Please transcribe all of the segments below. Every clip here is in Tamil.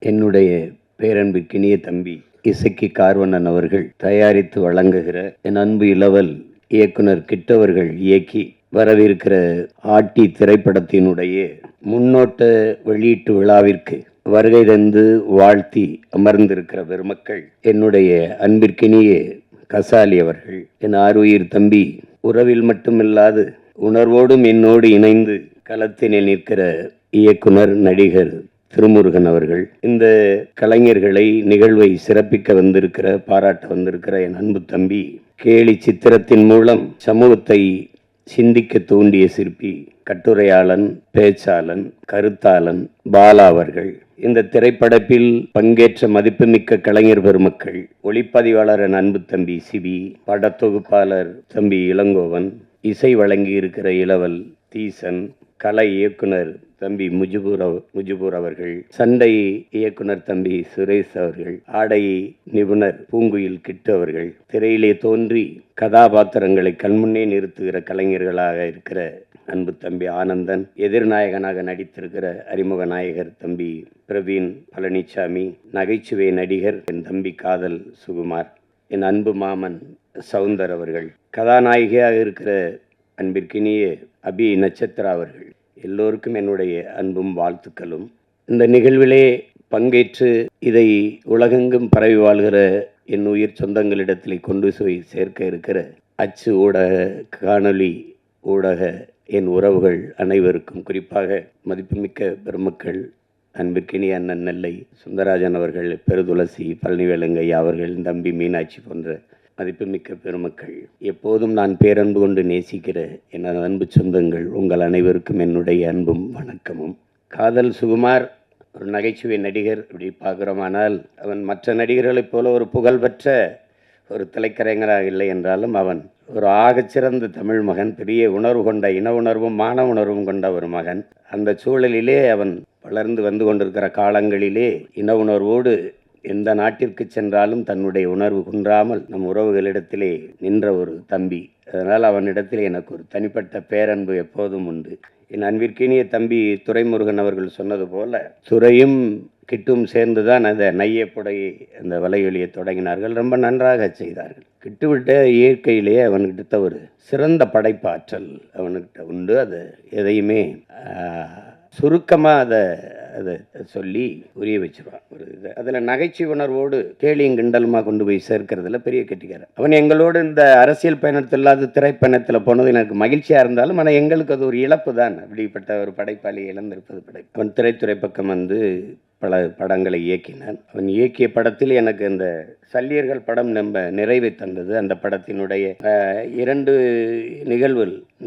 என்னுடைய பேரன்பிற்கினிய தம்பி இசக்கி கார்வண்ணன் அவர்கள் தயாரித்து வழங்குகிற என் அன்பு இளவல் இயக்குனர் கிட்டவர்கள் இயக்கி வரவிருக்கிற ஆட்டி திரைப்படத்தினுடைய முன்னோட்ட வெளியீட்டு விழாவிற்கு வருகை தந்து வாழ்த்தி அமர்ந்திருக்கிற பெருமக்கள், என்னுடைய அன்பிற்கினிய கசாலி அவர்கள், என் ஆருயிர் தம்பி, உறவில் மட்டுமில்லாது உணர்வோடும் என்னோடு இணைந்து களத்தினில் நிற்கிற இயக்குனர் நடிகர் திருமுருகன் அவர்கள், இந்த கலைஞர்களை நிகழ்வை சிறப்பிக்க வந்திருக்கிற, பாராட்ட வந்திருக்கிற என் அன்பு தம்பி, கேலி சித்திரத்தின் மூலம் சமூகத்தை சிந்திக்க தூண்டிய சிற்பி, கட்டுரையாளன், பேச்சாளன், கருத்தாளன் பாலா அவர்கள், இந்த திரைப்படத்தில் பங்கேற்ற மதிப்புமிக்க கலைஞர் பெருமக்கள், ஒளிப்பதிவாளர் என் அன்பு தம்பி சிபி, படத்தொகுப்பாளர் தம்பி இளங்கோவன், இசை வழங்கி இருக்கிற இளவல் தீசன், கலை இயக்குனர் தம்பி முஜிபூர் அவர்கள், சண்டை இயக்குனர் தம்பி சுரேஷ் அவர்கள், ஆடை நிபுணர் பூங்குயில் கிட்டு அவர்கள், திரையிலே தோன்றி கதாபாத்திரங்களை கண்முன்னே நிறுத்துகிற கலைஞர்களாக இருக்கிற அன்பு தம்பி ஆனந்தன், எதிர்நாயகனாக நடித்திருக்கிற அறிமுக நாயகர் தம்பி பிரவீன் பழனிசாமி, நகைச்சுவை நடிகர் என் தம்பி காதல் சுகுமார், என் அன்பு மாமன் சவுந்தர் அவர்கள், கதாநாயகியாக இருக்கிற அன்பிற்கினிய அபி நட்சத்திரா அவர்கள், எல்லோருக்கும் என்னுடைய அன்பும் வாழ்த்துக்களும். இந்த நிகழ்விலே பங்கேற்று இதை உலகெங்கும் பரவி வாழ்கிற என் உயிர் சொந்தங்களிடத்தில் கொண்டு போய் சேர்க்க இருக்கிற அச்சு ஊடக, காணொளி ஊடக என் உறவுகள் அனைவருக்கும், குறிப்பாக மதிப்புமிக்க பெருமக்கள் அன்பிற்கினிய அண்ணன் நெல்லை சுந்தரராஜன் அவர்கள், பெருதுளசி பழனிவேலுங்கையா அவர்கள், தம்பி மீனாட்சி போன்ற மதிப்புமிக்க பெருமக்கள், எப்போதும் நான் பேரன்பு கொண்டு நேசிக்கிற என் அன்பு சொந்தங்கள், உங்கள் அனைவருக்கும் என்னுடைய அன்பும் வணக்கமும். காதல் சுகுமார் ஒரு நகைச்சுவை நடிகர். இப்படி பார்க்குறோமானால் அவன் மற்ற நடிகர்களைப் போல ஒரு புகழ்பெற்ற ஒரு திரைக்கலைஞராக இல்லை என்றாலும் அவன் ஒரு ஆகச்சிறந்த தமிழ் மகன், பெரிய உணர்வு கொண்ட, இன உணர்வும் மான உணர்வும் கொண்ட ஒரு மகன். அந்த சூழலிலே அவன் வளர்ந்து வந்து கொண்டிருக்கிற காலங்களிலே இன உணர்வோடு எந்த நாட்டிற்கு சென்றாலும் தன்னுடைய உணர்வு குன்றாமல் நம் உறவுகளிடத்திலே நின்ற ஒரு தம்பி. அதனால் அவனிடத்தில் எனக்கு ஒரு தனிப்பட்ட பேரன்பு எப்போதும் உண்டு. என் அன்பிற்கினிய தம்பி துரைமுருகன் அவர்கள் சொன்னது போல, துரையும் கிட்டும் சேர்ந்துதான் அந்த நையப்புடையை அந்த வலையொலியை தொடங்கினார்கள். ரொம்ப நன்றாக செய்தார்கள். கிட்டுவிட்ட இயற்கையிலேயே அவன்கிட்ட ஒரு சிறந்த படைப்பாற்றல் அவனுக்கிட்ட உண்டு. அது எதையுமே சுருக்கமாக அதை சொல்லி புரிய வச்சிருவான். ஒரு இது அதில் நகைச்சுவை உணர்வோடு கேலியும் கிண்டலுமா கொண்டு போய் சேர்க்கிறதுல பெரிய கெட்டிக்காரன் அவன். எங்களோடு இந்த அரசியல் பயணத்தில் இல்லாத திரைப்பயணத்தில் போனது எனக்கு மகிழ்ச்சியாக இருந்தாலும், ஆனால் எங்களுக்கு அது ஒரு இழப்பு தான். அப்படிப்பட்ட ஒரு படைப்பாளி இழந்திருப்பது படைப்பு. அவன் திரைத்துறை பக்கம் வந்து பல படங்களை இயக்கினான். அவன் இயக்கிய படத்தில் எனக்கு இந்த சல்லியர்கள் படம் நம்ம நிறைவை தந்தது. அந்த படத்தினுடைய 2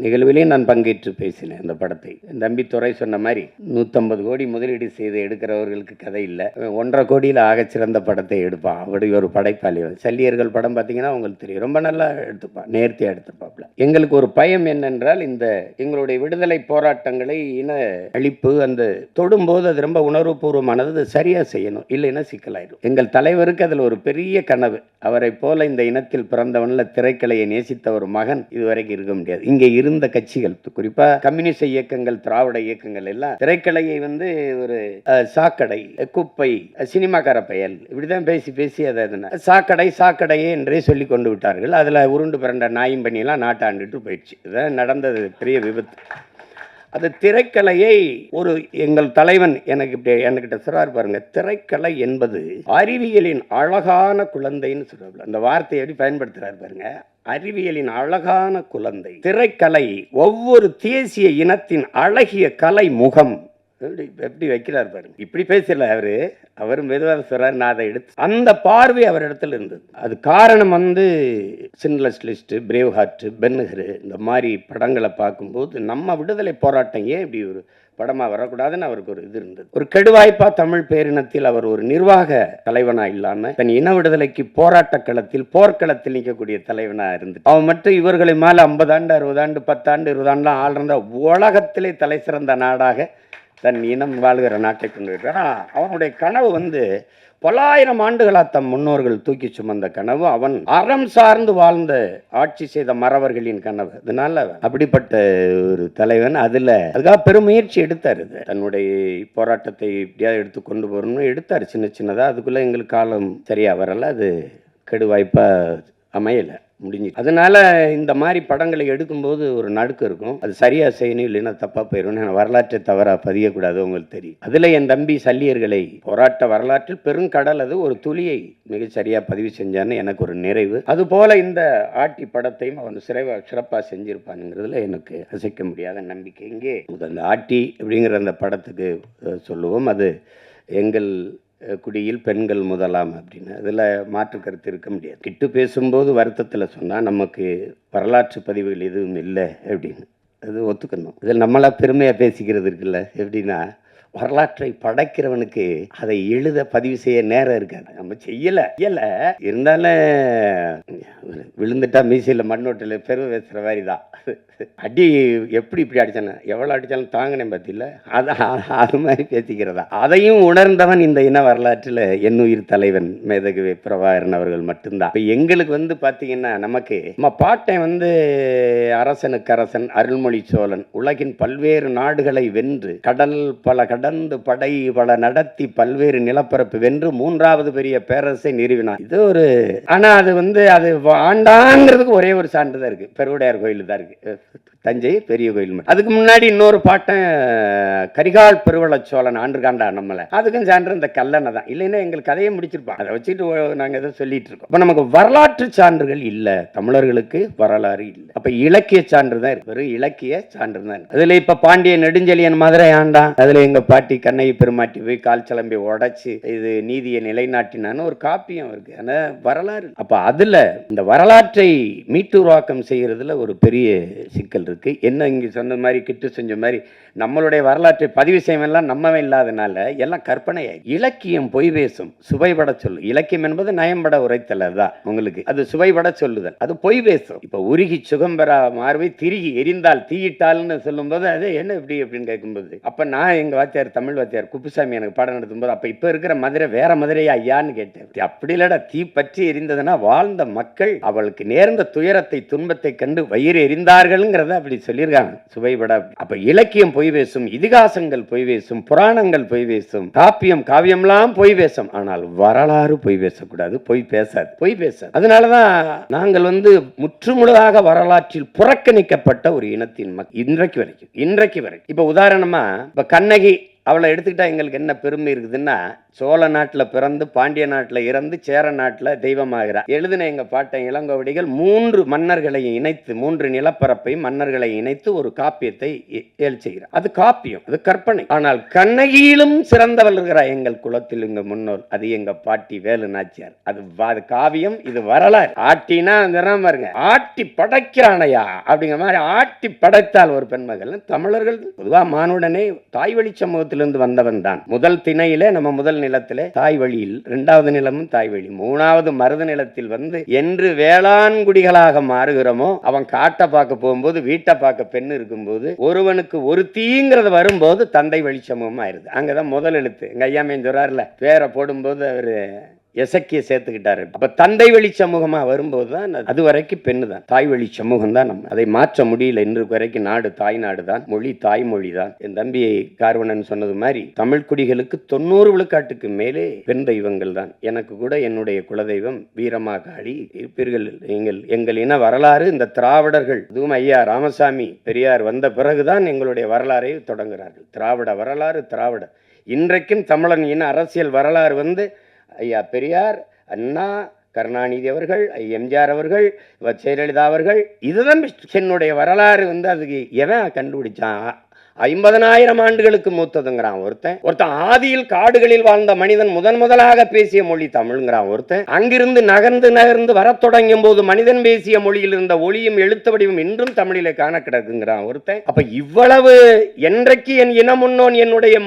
நிகழ்விலையும் நான் பங்கேற்று பேசினேன். அந்த படத்தை என் தம்பி துறை சொன்ன மாதிரி 150 கோடி முதலீடு செய்து எடுக்கிறவர்களுக்கு கதை இல்லை, 1.5 கோடியில் ஆகச்சிறந்த படத்தை எடுப்பான். அப்படி ஒரு படைப்பாளி. சல்லியர்கள் படம் பார்த்தீங்கன்னா உங்களுக்கு தெரியும், ரொம்ப நல்லா எடுத்துப்பான், நேர்த்தியாக எடுத்துப்பாப்ல. எங்களுக்கு ஒரு பயம் என்னென்றால், இந்த எங்களுடைய விடுதலை போராட்டங்களை இன அழிப்பு அந்த தொடும்போது அது ரொம்ப உணர்வுபூர்வமானது, சரியாக செய்யணும், இல்லைன்னா சிக்கலாயிடும். எங்கள் தலைவருக்கு அதில் ஒரு பெரிய கனவு. அவரை போல இந்த இனத்தில் பிறந்தவன்ல திரைக்கலையை நேசித்த ஒரு மகன் இதுவரைக்கும் இருக்க முடியாது. இங்கே இருந்த கட்சிகள், குறிப்பா கம்யூனிஸ்ட் இயக்கங்கள், திராவிட இயக்கங்கள் எல்லாம் திரைக்கலையை வந்து ஒரு சாக்கடை, குப்பை, சினிமாக்கார பயல், இப்படிதான் பேசி பேசி அதை சாக்கடையே என்றே சொல்லி கொண்டு விட்டார்கள். அதுல உருண்டு பிறண்ட நாயும் பண்ணியெல்லாம் நாட்டாண்டுட்டு போயிடுச்சு. இதுதான் நடந்தது பெரிய விபத்து. அது திரைக்கலையை ஒரு எங்கள் தலைவன் என்கிட்ட சொல்றார் பாருங்க, திரைக்கலை என்பது அறிவியலின் அழகான குழந்தைன்னு சொல்றாரு. அந்த வார்த்தையை எப்படி பயன்படுத்துறாரு பாருங்க, அறிவியலின் அழகான குழந்தை. திரைக்கலை ஒவ்வொரு தேசிய இனத்தின் அழகிய கலை முகம். எப்படி வைக்கிறார் பாருங்க. இப்படி பேசல அவரும் மெதுவாக சொல்றாரு, நான் அதை எடுத்து. அந்த பார்வை அவர் இடத்துல இருந்தது. அது காரணம் வந்து சின்லஸ் லிஸ்ட், பிரேவ் ஹார்ட், பென்ஹர், இந்த மாதிரி படங்களை பார்க்கும்போது நம்ம விடுதலை போராட்டம் ஏன் இப்படி ஒரு படமா வரக்கூடாதுன்னு அவருக்கு ஒரு இது இருந்தது. ஒரு கெடுவாய்ப்பா தமிழ் பேரினத்தில் அவர் ஒரு நிர்வாக தலைவனா இல்லாம தன் இன விடுதலைக்கு போராட்ட களத்தில், போர்க்களத்தில் நிற்கக்கூடிய தலைவனா இருந்து, அவன் மட்டும் இவர்களை மேல 50 ஆண்டு 60 ஆண்டு 10 ஆண்டு 20 ஆண்டுலாம் ஆள் இருந்த உலகத்திலே தலை சிறந்த நாடாக தன் இனம் வாழ்கிற நாட்டை கொண்டு வருகிறான். அவனுடைய கனவு வந்து பல்லாயிரம் ஆண்டுகளாக தம் முன்னோர்கள் தூக்கி சுமந்த கனவு, அவன் அறம் சார்ந்து வாழ்ந்த ஆட்சி செய்த மறவர்களின் கனவு. அதனால அப்படிப்பட்ட ஒரு தலைவன் அதுக்காக பெரும் முயற்சி எடுத்தார். தன்னுடைய போராட்டத்தை இப்படியாவது எடுத்து கொண்டு போகணும்னு எடுத்தார், சின்ன சின்னதா. அதுக்குள்ள எங்களுக்கு காலம் சரியா வரல, அது கெடு வாய்ப்பா அமையலை, முடிஞ்சு. அதனால இந்த மாதிரி படங்களை எடுக்கும்போது ஒரு நடுக்கம் இருக்கும். அது சரியா செய்யணும், இல்லைன்னா தப்பா போயிடும். வரலாற்றை தவறா பதியக்கூடாது, உங்களுக்கு தெரியும். அதுல என் தம்பி சல்லியர்களை போராட்ட வரலாற்றில் பெருங்கடல், அது ஒரு துளியை மிக சரியா பதிவு செஞ்சான்னு எனக்கு ஒரு நிறைவு. அது போல இந்த ஆட்டி படத்தையும் அவன் சிறப்பா செஞ்சிருப்பானுங்கிறதுல எனக்கு அசைக்க முடியாத நம்பிக்கை. இங்கே அந்த ஆட்டி அப்படிங்கிற அந்த படத்துக்கு சொல்லுவோம், அது எங்கள் குடியில் பெண்கள் முதலாம் அப்படின்னு. அதில் மாற்று கருத்து இருக்க முடியாது. கிட்டு பேசும்போது வருத்தத்தில் சொன்னால் நமக்கு வரலாற்று பதிவுகள் எதுவும் இல்லை அப்படின்னு அது ஒத்துக்கணும். இதில் நம்மளா பெருமையாக பேசிக்கிறது இருக்குல்ல, எப்படின்னா வரலாற்றை படைக்கிறவனுக்கு அதை எழுத பதிவு செய்ய நேரம் இருக்காது. நம்ம செய்யலை இருந்தாலும் விழுந்துட்டா மீசையில் மண்ணோட்டில் பெருமை பேசுகிற மாதிரி தான். அடி எப்படி இப்படி அடித்தானே, எவ்வளோ அடித்தாலும் தாங்கினேன் பார்த்தில்ல, அது மாதிரி பேசிக்கிறதா. அதையும் உணர்ந்தவன் இந்த இன வரலாற்றில் என்னுயிர் தலைவன் மேதகு பிரபாகரன் அவர்கள் மட்டும்தான். இப்போ எங்களுக்கு வந்து பார்த்தீங்கன்னா, நமக்கு நம்ம பாட்டன் வந்து அரசனுக்கு அரசன் அருள்மொழி சோழன் உலகின் பல்வேறு நாடுகளை வென்று கடல் பல கடந்து படை பல நடத்தி பல்வேறு நிலப்பரப்பு வென்று 3வது பெரிய பேரரசை நிறுவினார். இது ஒரு, ஆனா அது வந்து அது ஆண்டாங்கிறதுக்கு ஒரே ஒரு சான்று தான் இருக்கு, பெருவுடையார் கோயில் தான் இருக்கு, தஞ்சை பெரிய கோயில். அதுக்கு முன்னாடி இன்னொரு பாட்டன் கரிகால் பெருவள சோழன் ஆண்டுகாண்டா நம்மளை, அதுக்கும் சான்று இந்த கல்லணை தான். இல்லைன்னா எங்களுக்கு கதையை முடிச்சிருப்பான், அதை வச்சுட்டு நாங்கள் எதை சொல்லிட்டு இருக்கோம். இப்போ நமக்கு வரலாற்று சான்றுகள் இல்லை, தமிழர்களுக்கு வரலாறு இல்லை. அப்போ இலக்கிய சான்று தான் இருக்கு, வெறும் இலக்கிய சான்று தான் இருக்கு. அதில் இப்போ பாண்டிய நெடுஞ்செழியன் மதுரை ஆண்டான், அதில் எங்கள் பாட்டி கண்ணகி பெருமாட்டி போய் கால் சிலம்பி உடைச்சு இது நீதியை நிலைநாட்டினான்னு ஒரு காப்பியம் இருக்கு, ஆனால் வரலாறு. அப்போ அதில் இந்த வரலாற்றை மீட்டுருவாக்கம் செய்யறதுல ஒரு பெரிய சிக்கல் இருக்கு. என்ன இங்கே சொன்ன மாதிரி கிட்டு செஞ்ச மாதிரி நம்மளுடைய வரலாற்றை பதிவு செய்யலாம் நம்மவே இல்லாதனால எல்லாம் கற்பனை. இலக்கியம் பொய் பேசும், சுவைபட சொல்லு. இலக்கியம் என்பது நயம்பட உரைத்தல், அதுதான் உங்களுக்கு. அது சுவைபட சொல்லுதல், அது பொய் பேசும். இப்ப உருகி சுகம்பெறா மார்பை திருகி எரிந்தால் தீயிட்டால்னு சொல்லும் போது அது என்ன இப்படி அப்படின்னு கேட்கும்போது, அப்ப நான் எங்க வாத்தியார் தமிழ் வாத்தியார் குப்புசாமி எனக்கு பாடம் நடத்தும் போது, அப்ப இப்ப இருக்கிற மதுரை வேற மதுரையா ஐயான்னு கேட்டேன். அப்படி இல்லடா, தீ பற்றி எரிந்ததுன்னா வாழ்ந்த மக்கள் அவளுக்கு நேர்ந்த துயரத்தை துன்பத்தை கண்டு வயிறு எரிந்தார்கள்ங்கிறத அப்படி சொல்லியிருக்காங்க, சுவைபட. அப்ப இலக்கியம் பொய் பேசும், இதிகாசங்கள் பொய் பேசும், புராணங்கள் பொய் பேசும், காவியம்லாம் பொய் பேசும். ஆனால் வரலாறு பொய் பேசக்கூடாது, பொய் பேசாது, பொய் பேசாது. அதனாலதான் நாங்கள் வந்து முற்றுமுழுதாக வரலாற்றில் புறக்கணிக்கப்பட்ட ஒரு இனத்தின் மக்கள் இன்றைக்கு வரைக்கும். இப்ப உதாரணமா இப்ப கண்ணகி அவளை எடுத்துக்கிட்டா எங்களுக்கு என்ன பெருமை இருக்குதுன்னா, சோழ நாட்டில் பிறந்து பாண்டிய நாட்டில் இறந்து சேர நாட்டில் தெய்வமாகிறார். எழுதின எங்க பாட்டன் இளங்கோவடிகள் 3 மன்னர்களையும் இணைத்து, 3 நிலப்பரப்பையும் மன்னர்களை இணைத்து ஒரு காப்பியத்தை செய்கிறார். அது காப்பியம், அது கற்பனை. ஆனால் கண்ணகியிலும் சிறந்தவள் இருக்கிறார் எங்கள் குலத்தில், எங்க முன்னோர், அது எங்க பாட்டி வேலு நாச்சியார். அது காவியம், இது வரலாறு. ஆட்டினா பாருங்க, ஆட்டி படைக்கிறானையா அப்படிங்கிற மாதிரி ஆட்டி படைத்தால் ஒரு பெண்மகள். தமிழர்கள் பொதுவாக மானுடனே தாய் வழி சமூகத்திலிருந்து வந்தவன் தான். முதல் திணையிலே நம்ம முதல் நிலத்திலே தாய் வழியில், 2வது நிலமும் தாய் வழி, 3வது மருது நிலத்தில் வந்து என்று வேளாண்குடிகளாக மாறுகிறோமோ, அவன் காட்டை பார்க்க போகும்போது வீட்டை பார்க்க பெண் இருக்கும்போது ஒருவனுக்கு ஒரு தீங்கிறது வரும்போது தந்தை வழி சமூகமா ஆயிருது. அங்கதான் முதல் எழுத்து. எங்க ஐயாமையன் சொல்றாருல, பேரை போடும்போது அவரு எசக்கிய சேர்த்துக்கிட்டாரு. அப்ப தந்தை வழி சமூகமா வரும்போது தான், அது வரைக்கும் பெண்ணு தான், தாய் வழி சமூகம் தான். நம்ம அதை மாற்ற முடியல. இன்று வரைக்கும் நாடு தாய் நாடு தான், மொழி தாய்மொழி தான். என் தம்பி கார்வணன் சொன்னது மாதிரி தமிழ் குடிகளுக்கு 90 விழுக்காட்டுக்கு மேலே பெண் தெய்வங்கள் தான். எனக்கு கூட என்னுடைய குலதெய்வம் வீரமாகாளி இருப்பீர்கள். எங்கள் இன வரலாறு இந்த திராவிடர்கள், அதுவும் ஐயா ராமசாமி பெரியார் வந்த பிறகுதான் எங்களுடைய வரலாறை தொடங்குகிறார்கள். திராவிட வரலாறு, திராவிட. இன்றைக்கும் தமிழன் இன அரசியல் வரலாறு வந்து ஐயா பெரியார், அண்ணா, கருணாநிதி அவர்கள், எம்ஜிஆர் அவர்கள், ஜெயலலிதா அவர்கள், இதுதான் என்னுடைய வரலாறு. வந்து அதுக்கு எவன் கண்டுபிடிச்சான்? 50,000 ஆண்டுகளுக்கு மூத்ததுங்கிறான் ஒருத்தன். ஆதியில் காடுகளில் வாழ்ந்த மனிதன் முதலாக பேசிய மொழி தமிழ்ங்கிறான் ஒருத்தன். அங்கிருந்து நகர்ந்து வரத் தொடங்கும் போது மனிதன் பேசிய மொழியில் இருந்த ஒளியும் எழுத்து வடிவம் இன்றும் தமிழிலே காண கிடக்குங்கிறான் ஒருத்தன். அப்ப இவ்வளவு என்றைக்கு என் இனமுன்னோன் என்னுடைய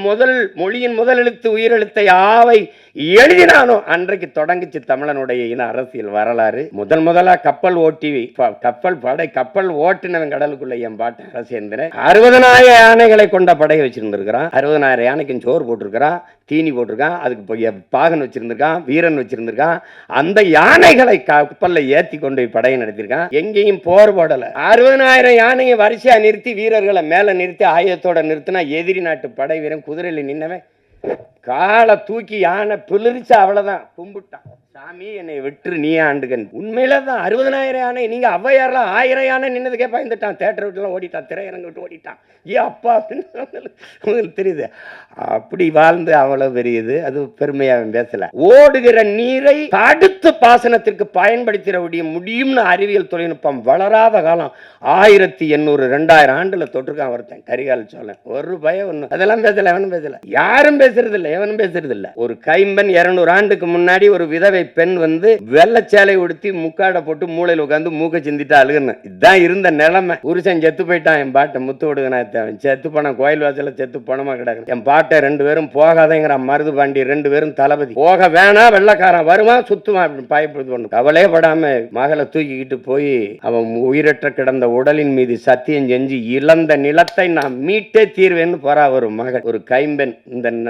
மொழியின் முதல் எழுத்து உயிரெழுத்தை ஆவை எழுதினானோ அன்றைக்கு தொடங்கிச்சு தமிழனுடைய இன அரசியல் வரலாறு. முதலா கப்பல் ஓட்டினவன் கடலுக்குள்ள என் பாட்டு அரசேந்திரன் 60,000 யானைகளை கொண்ட படையை வச்சிருந்திருக்கிறான். 60,000 யானைக்கு சோறு போட்டிருக்கிறான், தீனி போட்டிருக்கான், அதுக்கு பாகன் வச்சிருந்திருக்கான், வீரன் வச்சிருந்திருக்கான். அந்த யானைகளை கப்பல்ல ஏத்தி கொண்டு படையை நடத்திருக்கான். எங்கேயும் போர் போடல. 60,000 யானையை வரிசையா நிறுத்தி வீரர்களை மேல நிறுத்தி ஆயுதத்தோட நிறுத்தினா எதிரி நாட்டு படை வீரன் குதிரையில நின்னவன் காலை தூக்கி யானை பிளிரிச்சா அவ்வளவுதான் கும்பிட்டான். சாமி என்னை விட்டு நீ ஆண்டுகன். உண்மையிலதான் 60,000 யானை. நீங்க ஔவையாரெல்லாம் 1000 யானை நின்னது கேட்பா இருந்துட்டான். தேட்டர் விட்டுலாம் ஓடிட்டான், திரையரங்க விட்டு ஓடிட்டான். அப்பா அப்படின்னு தெரியுது. அப்படி வாழ்ந்து அவ்வளவு பெரியது. அது பெருமையாக பேசல. ஓடுகிற நீரை தடுத்து பாசனத்திற்கு பயன்படுத்திட முடியும்னு அறிவியல் தொழில்நுட்பம் வளராத காலம் 1800 2000 ஆண்டுல தொற்றுக்கான் ஒருத்தன் கரிகால சோழன். ஒரு பயம் ஒண்ணு அதெல்லாம் பேசல, எவனும் பேசல, யாரும் பேசுறது இல்லை, எவனும் பேசுறது இல்லை. ஒரு கைம்பெண் 200 ஆண்டுக்கு முன்னாடி ஒரு விதவை பெண் வந்து வெள்ளச்சேலை உடுத்தி முக்காடை போட்டு மூளையில் உட்காந்து மூக்க சிந்திட்டு அழுகுன்னு. இதுதான் இருந்த நிலைமை. புருஷன் செத்து போயிட்டான். என் பாட்டை முத்து விடுங்க, செத்து பணம் கோயில் வாசல செத்து பணமா கிடக்கு. என் பாட்டை 2 பேரும் போகாதேங்கிற மருது பாண்டி, 2 பேரும் தளபதி. போக வேணா, வெள்ளக்காரன் வருவான் சுத்துவான் பயப்படுது. கவலையே படாம மகளை தூக்கிக்கிட்டு போய் அவன் உயிரற்ற கிடந்த உடலின் மீது சத்தியம் செஞ்சு இழந்த நிலத்தை நான் மீட்டே தீர்வேன்னு போறா ஒரு மகள், ஒரு கைம்பெண்.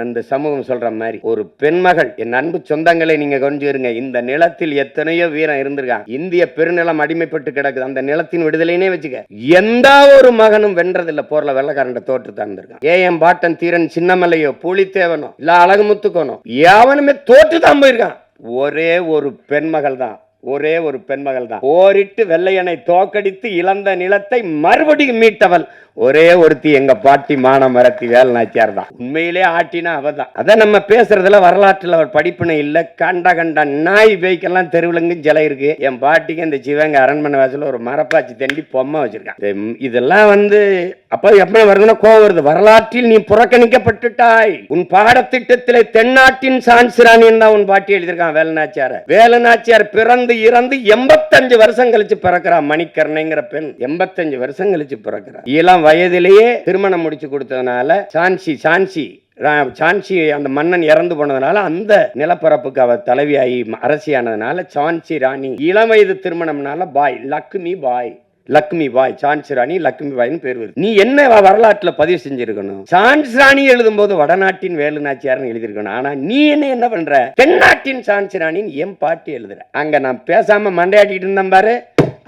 இந்த சமூகம் சொல்ற மாதிரி ஒரு பெண்மகள். என் அன்பு சொந்தங்களை நீங்க கொஞ்சம் இந்த நிலத்தில் எத்தனையோ வீரம் இருந்திருக்கான். இந்திய பெருநிலம் அடிமைப்பட்டு கிடக்குது. அந்த நிலத்தின் விடுதலைனே வச்சுக்க எந்த ஒரு மகனும் வென்றதில்லை. போர்ல வெள்ளக்காரன் தோற்று தந்திருக்கான். ஏன் பாட்டன் தீரன் சின்னமலையோ புலித்தேவனோ இல்ல அழகுமுத்துக்கோனோ எவனுமே தோற்று தான் போயிருக்கான். ஒரே ஒரு பெண்மகள் தான், ஒரே ஒரு பெண்மகள் தான் போரிட்டு வெள்ளையனை தோக்கடித்து இழந்த நிலத்தை மறுபடியும் மீட்டவள் ஒரே ஒருத்தி எங்க பாட்டி மானமரத்தி வேலை நாச்சியார் தான். உண்மையிலே ஆட்டினா அவதான். அதை நம்ம பேசுறதுல வரலாற்றுல ஒரு படிப்பினை இல்ல. கண்ட நாய் பேய்க்கெல்லாம் தெருவிலங்கும் சிலை இருக்கு. என் பாட்டிக்கு இந்த சிவங்க அரண்மனை வாசல ஒரு மரப்பாச்சி தண்டி பொம்மை வச்சிருக்கான். இதெல்லாம் அப்ப எப்படி வருதுன்னா கோவம் வருது. வரலாற்றில் நீ புறக்கணிக்கப்பட்டுட்டாய். உன் பாடத்திட்டத்திலே தென்னாட்டின் சான்சிராணின்னு தான் உன் பாட்டி எழுதியிருக்கான் வேலுநாச்சியார. வேலுநாச்சியார் பிறந்து இறந்து 85 வருஷம் கழிச்சு பிறக்கிறா. மணிக்கர்ணைங்கிற பெண் 85 வருஷம் கழிச்சு பிறக்கிறா. இளம் வயதிலேயே திருமணம் முடிச்சு கொடுத்ததுனால சான்சி அந்த மன்னன் இறந்து போனதுனால அந்த நிலப்பரப்புக்கு அவ தலைவியாகி அரசியானதுனால சான்சி ராணி. இளம் வயது திருமணம்னால லக்ஷ்மி பாய் சான்சி ராணி லக்ஷ்மி பாய்னு பேர் வருது. நீ என்ன வரலாற்றுல பதிவு செஞ்சிருக்கணும்? சான்சி ராணி எழுதும் போது வடநாட்டின் வேலுநாச்சியார்னு எழுதிருக்கணும். ஆனா நீ என்ன பண்ற? தென்னாட்டின் சான்சி ராணின்னு என் பாட்டி எழுதுற. அங்க நான் பேசாம மண்டையாட்டிட்டு இருந்தேன் பாரு,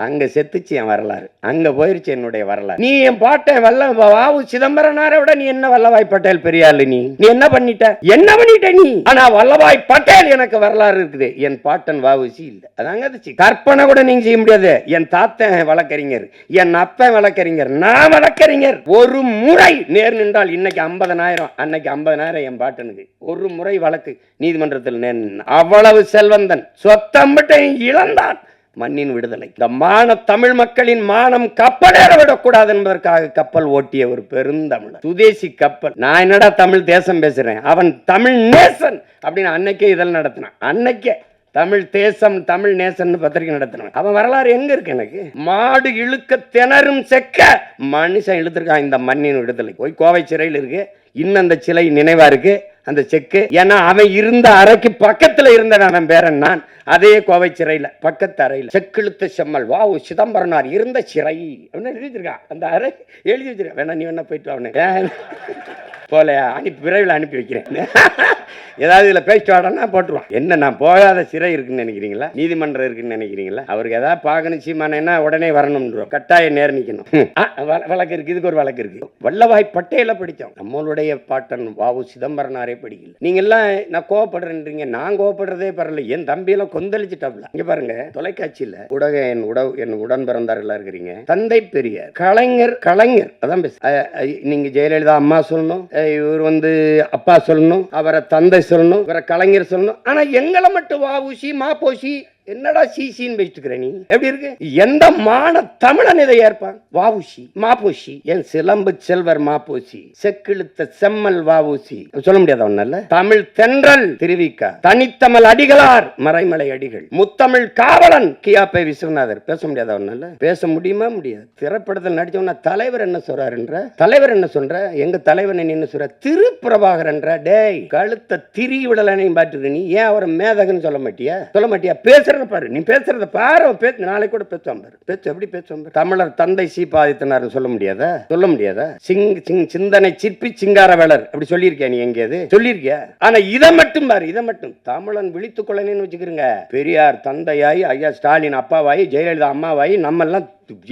அங்க செத்துச்சு என் வரலாறு, அங்க போயிருச்சு என்னுடைய வரலாறு. நீ என் பாட்டை வாவு சிதம்பரனாரை விட நீ என்ன வல்லபாய் பட்டேல் பெரியாள். நீ என்ன பண்ணிட்ட நீ? ஆனா வல்லபாய் பட்டேல் எனக்கு வரலாறு இருக்குது. என் பாட்டன் வாவுசி இல்ல. அதாங்க கற்பனை கூட நீங்க செய்ய முடியாது. என் தாத்தன் வழக்கறிஞர், என் அப்பன் வழக்கறிஞர், நான் வழக்கறிஞர். ஒரு முறை நேர் நின்றால் இன்னைக்கு 50,000, அன்னைக்கு 50,000 என் பாட்டனுக்கு. ஒரு முறை வழக்கு நீதிமன்றத்தில் நேர் நின்றான். அவ்வளவு செல்வந்தன், சொத்தம்பட்டை இழந்தான். மண்ணின் விடுதலை, இந்த தமிழ் மக்களின் மானம் கப்பலேற விடக்கூடாது என்பதற்காக கப்பல் ஓட்டிய ஒரு பெருந்தமிழர், சுதேசி கப்பல். நான் என்னடா தமிழ் தேசம் பேசுறேன், அவன் தமிழ் நேசன் அப்படின்னு அன்னைக்கே இதழ் நடத்தினான். அன்னைக்கே தமிழ் தேசம் தமிழ் நேசன் பத்திரிகை நடத்தினான். அவன் வரலாறு எங்க இருக்கு? எனக்கு மாடு இழுக்க திணறும் செக்க மனுஷன் இழுத்திருக்கான் இந்த மண்ணின் விடுதலை. போய் கோவை சிறையில் இருக்கு. இன்னும் அந்த சிலை நினைவா இருக்கு அந்த செக்கு. ஏன்னா அவன் இருந்த அறைக்கு பக்கத்துல இருந்தவன் அவன் பேரன் நான். அதே கோவை சிறையில பக்கத்து அறையில் செக்கிழுத்த செம்மல் வாவு சிதம்பரனார் இருந்த சிறை அப்படின்னு எழுதி வச்சிருக்கான். அந்த அறை எழுதி வச்சிருக்கான். வேணா நீ வேணா போயிட்டு அவனு போல விரைவில் அனுப்பி வைக்கிறேன். ஏதாவது இதுல பேசிட்டு வாடனா போட்டுருவான். என்ன நான் போகாத சிறை இருக்குன்னு நினைக்கிறீங்களா? நீதிமன்றம் இருக்குன்னு நினைக்கிறீங்களா? அவருக்கு ஏதாவது பார்க்கணும் சீமானா உடனே வரணும், கட்டாயம் நேர் நிக்கணும். வழக்கு இருக்கு, இதுக்கு ஒரு வழக்கு இருக்கு. வல்லபாய் பட்டேல படித்தோம். நம்மளுடைய பாட்டன் வாவு சிதம்பரனாரே படிக்கல. நீங்க எல்லாம் நான் கோவப்படுறேன்றீங்க. நான் கோவப்படுறதே பரவாயில்ல. என் தம்பியெல்லாம் கொந்தளிச்சுட்டாப்ல. இங்க பாருங்க, தொலைக்காட்சியில என் உடன் பிறந்தார்கள் இருக்கிறீங்க. தந்தை பெரியார், கலைஞர் அதான் பேச. நீங்க ஜெயலலிதா அம்மா சொல்லணும், இவர் அப்பா சொல்லணும், அவரை தந்தை சொல்லணும், இவரை கலைஞர் சொல்லணும். ஆனா எங்களை மட்டும் வாவுசி மாப்போசி என்னடா சிசின்னு வச்சுக்கிற நீ? எப்படி இருக்கு? எந்த மான தமிழன் இதை ஏற்பான்? வாவுசி, மாப்போசி, என் சிலம்பு செல்வர் மாப்போசி, செக்கிழுத்த செம்மல் வாவுசி, சொல்ல முடியாத ஒண்ணல்ல. தமிழ் தென்றல் திருவிக்கா, தனித்தமிழ் அடிகளார் மறைமலை அடிகள், முத்தமிழ் காவலன் கியாப்பை விஸ்வநாதர், பேச முடியாத ஒண்ணல்ல. பேச முடியுமா? முடியாது. திரைப்படத்தில் நடிச்சவன தலைவர் என்ன சொல்றாருன்ற, தலைவர் என்ன சொல்ற, எங்க தலைவர் என்ன சொல்ற, திருப்பிரபாகர் என்ற டேய் கழுத்த திரி விடலனையும் பாத்துட்டு நீ ஏன் அவரை மேதகன்னு சொல்ல மாட்டியா? சொல்ல மாட்டியா? பேசுறத பாரு, நீ பேசுறத பாரு, பேச நாளைக்கு கூட பேசுவான் பாரு, பேச்சு எப்படி பேசுவான் பாரு. தமிழர் தந்தை சீபாதித்தனார் சொல்ல முடியாதா? சொல்ல முடியாதா? சிந்தனை சிற்பி சிங்காரவேலர் அப்படி சொல்லியிருக்கியா? நீ எங்கேயாவது சொல்லியிருக்கியா? ஆனா இதை மட்டும் பாரு, இதை மட்டும் தமிழன் விழித்துக் கொள்ளனேன்னு வச்சுக்கிறீங்க. பெரியார் தந்தையாய், ஐயா ஸ்டாலின் அப்பாவாயி, ஜெயலலிதா அம்மாவாயி, நம்ம எல்லாம்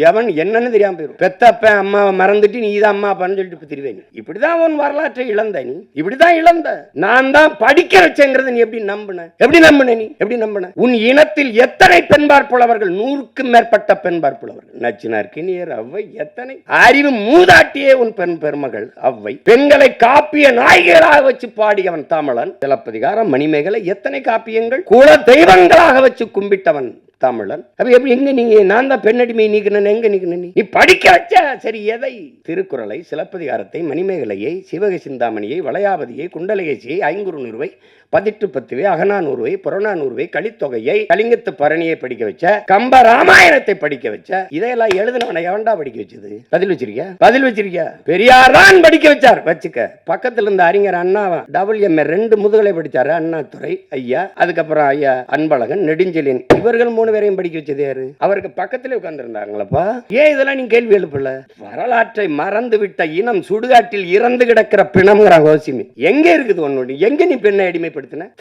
எவன் என்னன்னு தெரியாம போயிடும். பெத்தப்ப அம்மாவை மறந்துட்டு நீ தான் அம்மா அப்பான்னு சொல்லிட்டு திருவேன். இப்படிதான் உன் வரலாற்றை இழந்த நீ, இப்படிதான் இழந்த. நான் தான் படிக்க வச்சேங்கிறது நீ எப்படி நம்பின? எப்படி நம்பின நீ? எப்படி நம்பின? உன் இனத்தில் எத்தனை பெண்பார் புலவர்கள்? 100க்கும் மேற்பட்ட பெண்பார் புலவர்கள். நச்சினார், கிணியர், அவ்வை, எத்தனை அறிவு மூதாட்டியே உன் பெண் பெருமகள் அவ்வை. பெண்களை காப்பிய நாய்களாக வச்சு பாடியவன் தமிழன். சிலப்பதிகாரம், மணிமேகலை, எத்தனை காப்பியங்கள் குல தெய்வங்களாக வச்சு கும்பிட்டவன் தமிழன். அப்ப எப்படி எங்க நீங்க நான் தான் பெண்ணடிமையை நீக்கணும் எங்க நீக்கணும்? நீ படிக்க வச்ச சரி எதை? திருக்குறளை, சிலப்பதிகாரத்தை, மணிமேகலையை, சிவக சிந்தாமணியை, வளையாபதியை, குண்டலகேசியை, ஐங்குறுநூறுவை, 18 அகநானூறுவை, புறநானூறுவை, கலித்தொகையை, கலிங்கத்து பரணியை படிக்க வச்ச, கம்ப ராமாயணத்தை படிக்க வச்ச, இதையெல்லாம் எழுதினவனை எவன்டா படிக்க வச்சது? பதில் வச்சிருக்கியா? பதில் வச்சிருக்கியா? பெரியார் தான் படிக்க வச்சார். வச்சுக்க. பக்கத்துல இருந்த அறிஞர் அண்ணாவா WMA 2 முதுகலை படிச்சாரு. அண்ணாதுரை ஐயா, அதுக்கப்புறம் ஐயா அன்பழகன், நெடுஞ்செழியன், இவர்கள் 3 பேரையும் படிக்க வச்சது யாரு? அவருக்கு பக்கத்திலே உட்கார்ந்து இருந்தாங்களப்பா. ஏன் இதெல்லாம் நீ கேள்வி எழுப்பல? வரலாற்றை மறந்து விட்ட இனம் சுடுகாட்டில் இறந்து கிடக்கிற பிணம்ங்கிற கோசிமி எங்க இருக்குது? ஒன்னு எங்க நீ பெண்ணை அடிமை?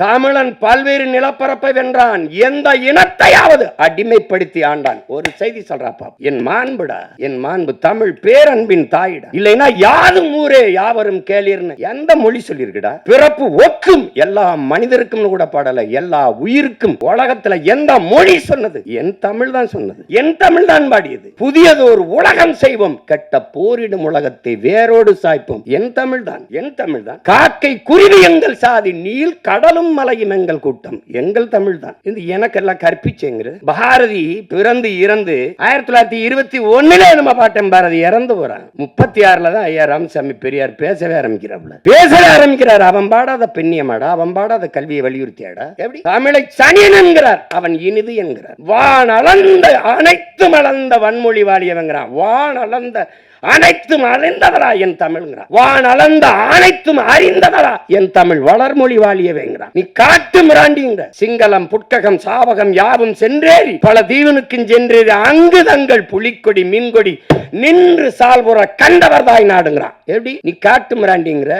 தமிழன் பல்வேறு நிலப்பரப்பை வென்றான், எந்த இனத்தையாவது அடிமைப்படுத்தி ஆண்டான். ஒரு செய்தி சொல்றாப்பா, என் மாண்புடா, என் மாண்பு தமிழ் பேரன்பின் தாயிடா, இல்லைன்னா யாரும் ஊரே யாவரும் கேளீர்னு எந்த மொழி சொல்லிருக்குடா? பிறப்பு ஒக்கும் எல்லா மனிதருக்கும் கூட பாடல, எல்லா உயிருக்கும் உலகத்துல எந்த மொழி சொன்னது? என் தமிழ் தான் சொன்னது, என் தமிழ் தான் பாடியது. புதியது ஒரு உலகம் செய்வோம், கெட்ட போரிடும் உலகத்தை வேரோடு சாய்ப்போம், என் தமிழ் தான், என் தமிழ் தான். காக்கை குருவி எங்கள் சாதி, நீல் கடலும் மலையும் எங்கள் கூட்டம், எங்கள் தமிழ் தான். இது எனக்கெல்லாம் கற்பிச்சேங்கிற பாரதி பிறந்து இறந்து 1921 நம்ம பாட்டன் பாரதி இறந்து போறான். 36 தான் ஐயா ராமசாமி பெரியார் பேசவே ஆரம்பிக்கிறார். அவன் பாடாத பெண்ணியமாடா, அவன் பாடாத கல்வியை வலியுறுத்தியாடா? எப்படி? தமிழை சனியன் என்கிறார், அவன் இனிது என்கிறார். வான் அளந்த அனைத்தும் அளந்த வன்மொழி வாழியவங்கிறான். வான் அளந்த அனைத்தும் அறிந்ததரா என் தமிழ்ங்கிறான். வான் அளந்த அனைத்தும் அறிந்ததரா என் தமிழ் வளர்மொழி வாழியவேங்கிறான். நீ காட்டு மிராண்டிங்க. சிங்களம் புட்ககம் சாவகம் யாவும் சென்றேறி பல தீவனுக்கும் சென்றேறி அங்கு தங்கள் புலிக்கொடி மீன்கொடி நின்று சால்புற கண்டவர் தாய் நாடுங்கிறான். எப்படி? நீ காட்டு மிராண்டிங்கிற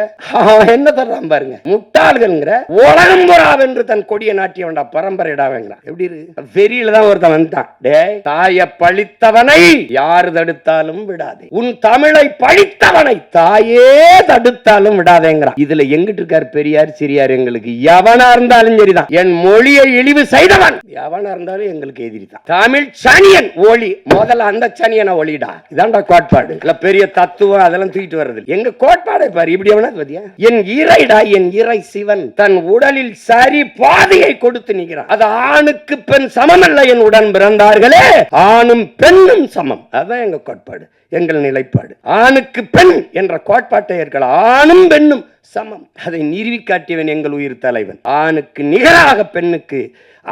என்ன தர்றான் பாருங்க, முட்டாள்கள்ங்கிற உலகம்புறாவென்று தன் கொடிய நாட்டியவன்டா பரம்பரையிடாவேங்கிறான். எப்படி இருக்கு? வெறியில தான் ஒருத்தன் வந்துட்டான். டே தாய பழித்தவனை யாரு தடுத்தாலும் விடாதே, உன் தமிழை பழித்தவனை தாயே தடுத்தாலும் விடாதேங்கிறான். இதுல எங்கிட்டு இருக்கார் பெரியார் சிறியார்? எங்களுக்கு எவனா இருந்தாலும் சரிதான். என் மொழியை இழிவு செய்தவன் எவனா இருந்தாலும் எங்களுக்கு எதிரி தான். தமிழ் சனியன் ஒளி, முதல்ல அந்த சனியனை ஒளிடா. இதான்டா கோட்பாடு. இல்ல பெரிய தத்துவம் அதெல்லாம் தூக்கிட்டு வர்றது. எங்க கோட்பாடை பாரு, இப்படி எவனா பாத்தியா? என் இறைடா, என் இறை சிவன் தன் உடலில் சரி பாதையை கொடுத்து நிற்கிறான். அது ஆணுக்கு பெண் சமமல்ல, என் உடன் பிறந்தார்களே ஆணும் பெண்ணும் சமம். அதான் எங்க கோட்பாடு, எங்கள் நிலைப்பாடு. ஆணுக்கு பெண் என்ற கோட்பாட்டை ஏற்கலாம். ஆணும் பெண்ணும் சமம். அதை நிறுவி காட்டியவன் எங்கள் உயிர் தலைவன். ஆணுக்கு நிகராக பெண்ணுக்கு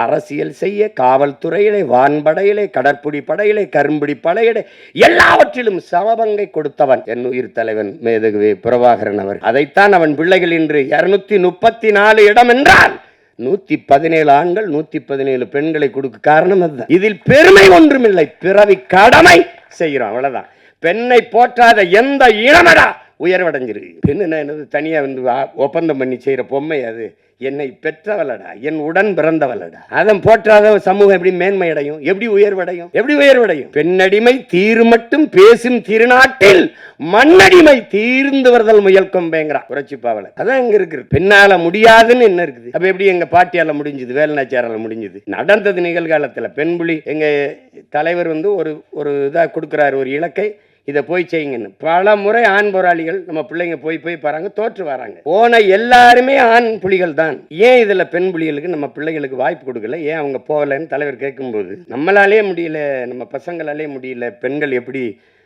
அரசியல் செய்ய காவல்துறையிலே, வான்படையிலே, கடற்புடி படையிலே, கரும்புடி படையிலே எல்லாவற்றிலும் சமபங்கை கொடுத்தவன் என் உயிர் தலைவன் மேதகுவே பிரபாகரன் அவர். அதைத்தான் அவன் பிள்ளைகள் இன்று 234 இடம் என்றால் 117 ஆண்கள் 117 பெண்களை கொடுக்க காரணம் அதுதான். இதில் பெருமை ஒன்றுமில்லை, பிறவி கடமை செய்கிறோம், அவ்வளவுதான். பெண்ணை போற்றாத எந்த இனமடா உயர்வடைஞ்சிருக்கு. பெண்ணு என்னது தனியா வந்து ஒப்பந்தம் பண்ணி செய்யற பொம்மை? அது என்னை பெற்றவளடா, என் உடன் பிறந்தவளடா. அதன் போற்றாத சமூகம் எப்படி மேன்மை அடையும்? எப்படி உயர்வடையும்? எப்படி உயர்வடையும்? பெண்ணடிமை தீரு மட்டும் பேசும் திருநாட்டில் மண்ணடிமை தீர்ந்து வருதல் முயல் கொம்பேங்கிறான் புரட்சி பாவலர். அதான் இங்க இருக்கு. பெண்ணால முடியாதுன்னு என்ன இருக்குது? அப்ப எப்படி எங்க பாட்டியால முடிஞ்சது, வேலுநாச்சியாரால முடிஞ்சது? நடந்தது நிகழ்காலத்துல. பெண்புலி எங்க தலைவர் வந்து ஒரு இதா கொடுக்கிறாரு, ஒரு இலக்கை இதை போய் செய்யுங்கன்னு. பல முறை ஆண் போராளிகள் நம்ம பிள்ளைங்க போய் பாருங்க, தோற்று வராங்க. போன எல்லாருமே ஆண் புலிகள் தான். ஏன் இதுல பெண் புலிகளுக்கு நம்ம பிள்ளைகளுக்கு வாய்ப்பு கொடுக்கல, ஏன் அவங்க போகலன்னு தலைவர் கேட்கும்போது, நம்மளாலே முடியல, நம்ம பசங்களாலே முடியல, பெண்கள் எப்படி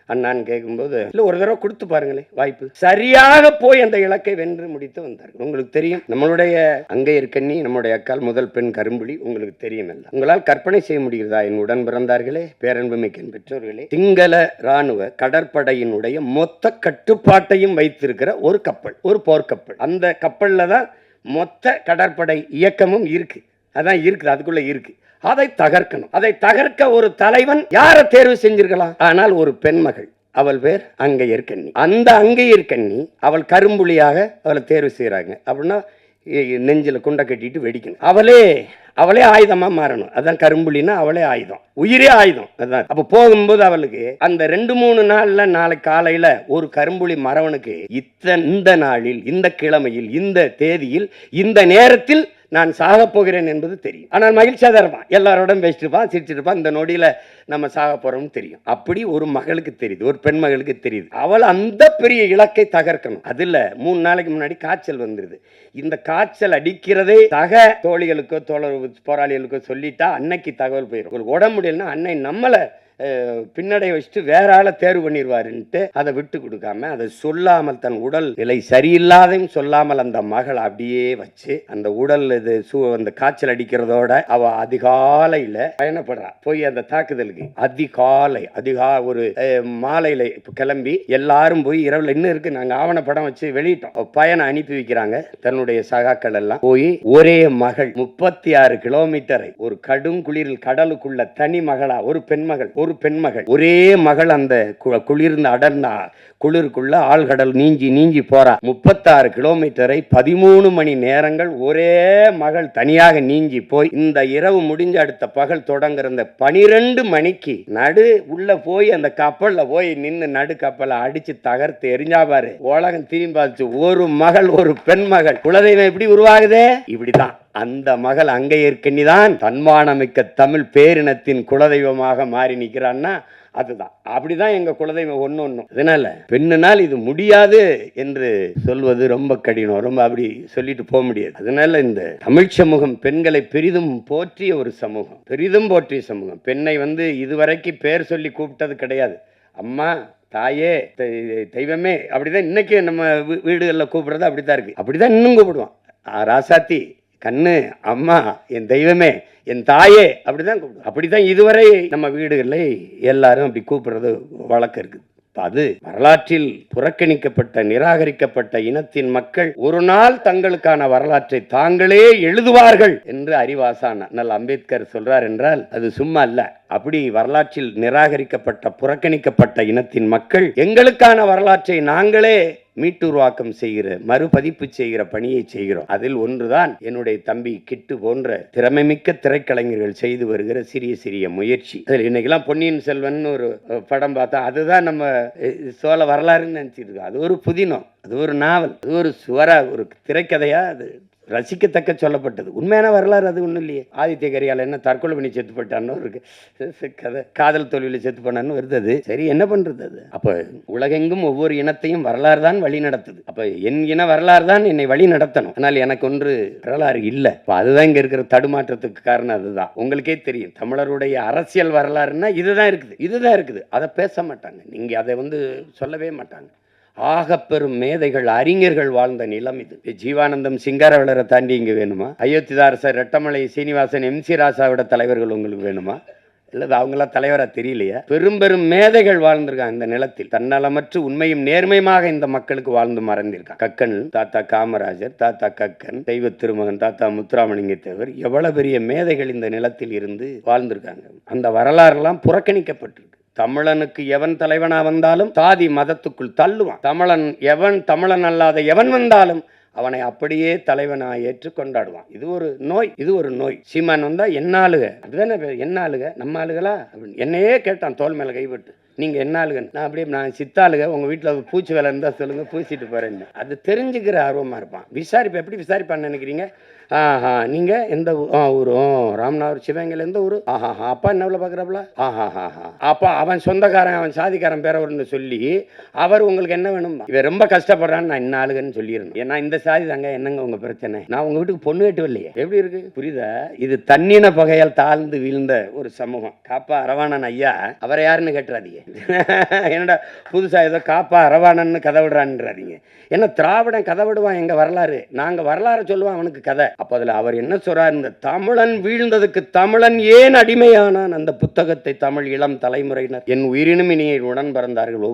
அண்ணான்னு கேட்கும்போது, இல்லை ஒரு தடவை கொடுத்து பாருங்களே வாய்ப்பு. சரியாக போய் அந்த இலக்கை வென்று முடித்து வந்தார்கள். உங்களுக்கு தெரியும், நம்மளுடைய அங்கே இருக்கண்ணி நம்முடைய அக்கால் முதல் பெண் கரும்புலி, உங்களுக்கு தெரியும். எல்லாம் உங்களால் கற்பனை செய்ய முடிகிறதா? என் உடன் பிறந்தார்களே, பேரன்புமிக்க பெற்றோர்களே, சிங்கள இராணுவ கடற்படையினுடைய மொத்த கட்டுப்பாட்டையும் வைத்திருக்கிற ஒரு கப்பல், ஒரு போர்க்கப்பல். அந்த கப்பல்ல தான் மொத்த கடற்படை இயக்கமும் இருக்கு. அதான் இருக்குது, அதுக்குள்ள இருக்கு. அதை தகர்க்கணும். அதை தகர்க்க ஒரு தலைவன் யாரை தேர்வு செஞ்சிருக்கலாம்? ஆனால் ஒரு பெண்மகள், அவள் பேர் அங்கையர்கண்ணி. அந்த அங்கையர்கண்ணி அவள் கரும்புலியாக அவளை தேர்வு செய்யறாங்க. அப்படின்னா நெஞ்சில குண்டை கட்டிட்டு வெடிக்கணும். அவளே ஆயுதமா மாறணும். அதான் கரும்புலின்னா அவளே ஆயுதம், உயிரே ஆயுதம். அதான் அப்ப போகும்போது அவளுக்கு அந்த 2-3 நாள்ல, நாளை காலையில ஒரு கரும்புலி மறவனுக்கு இந்த நாளில், இந்த கிழமையில், இந்த தேதியில், இந்த நேரத்தில் நான் சாக போகிறேன் என்பது தெரியும். ஆனால் மகிழ்ச்சியாக தான் இருப்பான், எல்லாரோட பேசிட்டு இருப்பான், சிரிச்சிட்டு இருப்பான். இந்த நொடியில நம்ம சாக போறோம்னு தெரியும். அப்படி ஒரு மகளுக்கு தெரியுது, ஒரு பெண் மகளுக்கு தெரியுது. அவள் அந்த பெரிய இலக்கை தகர்க்கணும். அதுல 3 நாளைக்கு முன்னாடி காய்ச்சல் வந்துருது. இந்த காய்ச்சல் அடிக்கிறதே சக தோழிகளுக்கோ போராளிகளுக்கோ சொல்லிட்டா அன்னைக்கு தகவல் போயிடும். உங்களுக்கு உடம்பு முடியலன்னா அன்னை நம்மளை பின்னடை வச்சுட்டு வேற ஆளை தேர்வு பண்ணிடுவாருன்ட்டு அதை விட்டு கொடுக்காம, அதை சொல்லாமல், தன் உடல் நிலை சரியில்லாதையும் சொல்லாமல் அந்த மகள் அப்படியே வச்சு அந்த உடல் இது அந்த காய்ச்சல் அடிக்கிறதோட அவ அதிகாலையில பயணப்படுறா. போய் அந்த தாக்குதலுக்கு ஒரு மாலையில கிளம்பி எல்லாரும் போய் இரவுல இன்னும் இருக்கு, நாங்க ஆவணப்படம் வச்சு வெளியிட்டோம், பயணம் அனுப்பி வைக்கிறாங்க. தன்னுடைய சகாக்கள் எல்லாம் போய் ஒரே மகள் 36 கிலோமீட்டரை ஒரு கடும் குளிரில் கடலுக்குள்ள தனி மகளா, ஒரு பெண்மகள் ஒரே மகள் அந்த குளிர்ந்த அடர்ந்த குளிருக்குள்ள ஆழ்கடல் நீஞ்சி போறா. 36 கிலோமீட்டரை 13 மணி நேரங்கள் ஒரே மகள் தனியாக நீஞ்சி போய் இந்த இரவு முடிஞ்ச அடுத்த பகல் தொடங்குற 12 மணிக்கு நடு உள்ள போய் அந்த கப்பல்ல போய் நின்று நடு கப்பலை அடிச்சு தகர்த்து எரிஞ்சா பாரு. உலகம் திரும்பி ஒரு மகள், ஒரு பெண் மகள். குலதெய்வம் எப்படி உருவாகுதே? இப்படிதான். அந்த மகள் அங்கையர்கண்ணிதான் தன்மானமிக்க தமிழ் பேரினத்தின் குலதெய்வமாக மாறி நிற்கிறான்னா அதுதான். அப்படிதான் எங்க குலதெய்வம் ஒண்ணு. அதனால பெண்ணுனால் இது முடியாது என்று சொல்வது ரொம்ப கடினம், ரொம்ப அப்படி சொல்லிட்டு போக முடியாது. அதனால இந்த தமிழ் சமூகம் பெண்களை பெரிதும் போற்றிய ஒரு சமூகம், பெரிதும் போற்றிய சமூகம். பெண்ணை இதுவரைக்கும் பேர் சொல்லி கூப்பிட்டது கிடையாது. அம்மா, தாயே, தெய்வமே, அப்படிதான் இன்னைக்கு நம்ம வீடுகளில் கூப்பிடுறது அப்படித்தான் இருக்கு. அப்படிதான் இன்னும் கூப்பிடுவோம். ராசாத்தி, கண்ணு, அம்மா, என் தெய்வமே, என் தாயே, அப்படிதான் கூப்பிடுவோம். அப்படிதான் இதுவரை நம்ம வீடுகளில் எல்லாரும் அப்படி கூப்பிடுறது வழக்கம் இருக்குது. அது வரலாற்றில் புறக்கணிக்கப்பட்ட, நிராகரிக்கப்பட்ட இனத்தின் மக்கள் ஒரு நாள் தங்களுக்கான வரலாற்றை தாங்களே எழுதுவார்கள் என்று அறிவாசான் அண்ணல் அம்பேத்கர் சொல்றார் என்றால் அது சும்மா அல்ல. அப்படி வரலாற்றில் நிராகரிக்கப்பட்ட, புறக்கணிக்கப்பட்ட இனத்தின் மக்கள் எங்களுக்கான வரலாற்றை நாங்களே மீட்டுருவாக்கம் செய்கிற, மறுபதிப்பு செய்கிற பணியை செய்கிறோம். அதில் ஒன்றுதான் என்னுடைய தம்பி கிட்டு போன்ற திறமைமிக்க திரைக்கலைஞர்கள் செய்து வருகிற சிறிய முயற்சி. இன்னைக்கெல்லாம் பொன்னியின் செல்வன் ஒரு படம் பார்த்தா அதுதான் நம்ம சோழ வரலாறுன்னு நினைச்சிட்டு இருக்கோம். அது ஒரு புதினம், அது ஒரு நாவல், அது ஒரு ஒரு திரைக்கதையா அது ரசிக்கத்தக்க சொல்லப்பட்டது. உண்மையான வரலாறு அது ஒன்றும் இல்லையே. ஆதித்ய கரிகால என்ன தற்கொலை பண்ணி செத்து போட்டான்னு இருக்கு கதை, காதல் தோல்வியில் செத்து போனான்னு வருது. சரி, என்ன பண்றது? அது அப்ப உலகெங்கும் ஒவ்வொரு இனத்தையும் வரலாறு தான் வழி நடத்துது. அப்ப என் இன வரலாறு தான் என்னை வழி நடத்தணும். ஆனால் எனக்கு ஒன்று வரலாறு இல்லை. அதுதான் இங்க இருக்கிற தடுமாற்றத்துக்கு காரணம். அதுதான் உங்களுக்கே தெரியும். தமிழருடைய அரசியல் வரலாறுன்னா இதுதான் இருக்குது. அதை பேச மாட்டாங்க. நீங்க அதை சொல்லவே மாட்டாங்க. ஆகப்பெரும் மேதைகள், அறிஞர்கள் வாழ்ந்த நிலம் இது. ஜீவானந்தம், சிங்காரவேலரை தாண்டி இங்க வேணுமா? அயோத்திதாரசர், ரெட்டமலை சீனிவாசன், MC ராசாவோட தலைவர்கள் உங்களுக்கு வேணுமா? இல்ல அவங்களாம் தலைவரா தெரியலையா? பெரும் மேதைகள் வாழ்ந்திருக்காங்க இந்த நிலத்தில். தன்னலமற்று உண்மையும் நேர்மையுமாக இந்த மக்களுக்கு வாழ்ந்து மறந்திருக்காங்க. கக்கன் தாத்தா காமராஜர், தாத்தா கக்கன், தெய்வ திருமகன் தாத்தா முத்துராமலிங்க தேவர், எவ்வளவு பெரிய மேதைகள் இந்த நிலத்தில் இருந்து வாழ்ந்திருக்காங்க. அந்த வரலாறுலாம் புறக்கணிக்கப்பட்டிருக்கு. தமிழனுக்கு எவன் தலைவனா வந்தாலும் சாதி மதத்துக்குள் தள்ளுவான். தமிழன் அல்லாத எவன் வந்தாலும் அவனை அப்படியே தலைவனா ஏற்று கொண்டாடுவான். இது ஒரு நோய். சீமான் வந்தா என்ன ஆளுக, அப்படிதானே என்ன ஆளுக, நம்ம ஆளுகளா அப்படின்னு என்னையே கேட்டான் தோல் மேல கைப்பட்டு. நீங்க என்ன ஆளுங்க? நான் சித்தாளுக, உங்க வீட்டுல பூச்சி வேலை இருந்தா சொல்லுங்க, பூசிட்டு போறேன்னு. அது தெரிஞ்சுக்கிற ஆர்வமா இருப்பான். எப்படி விசாரிப்பான்னு நினைக்கிறீங்க? ஆஹா நீங்க எந்த ஊர் ராமநாதபுரம் சிவகங்கையில் எந்த ஊர் ஆஹாஹா அப்பா என்ன வேலை பார்க்குறாப்புல ஆஹாஹா அப்பா அவன் சொந்தக்காரன் அவன் சாதிக்காரன் பேரவர்னு சொல்லி அவர் உங்களுக்கு என்ன வேணும் இவன் ரொம்ப கஷ்டப்படுறான்னு நான் இன்னும் ஆளுகன்னு சொல்லியிருந்தேன் ஏன்னா இந்த சாதி தாங்க என்னங்க உங்க பிரச்சனை நான் உங்க வீட்டுக்கு பொண்ணு கேட்டு வரலையே எப்படி இருக்கு புரியுதா இது தன்னின பகையால் தாழ்ந்து வீழ்ந்த ஒரு சமூகம் காப்பா அரவாணன் ஐயா அவரை யாருன்னு கேட்டுறாதீங்க என்னடா புதுசா ஏதோ காப்பா அரவாணன்னு கதை விடுறான்றாதீங்க ஏன்னா திராவிடன் கதை விடுவான் எங்க வரலாறு நாங்க வரலாறு சொல்லுவோம் அவனுக்கு கதை அப்ப அதுல அவர் என்ன சொல்றாரு இந்த தமிழன் வீழ்ந்ததுக்கு தமிழன் ஏன் அடிமையானான் அந்த புத்தகத்தை தமிழ் இளம் தலைமுறையினர் என் உயிரினும் இனியை உடன் பிறந்தார்கள்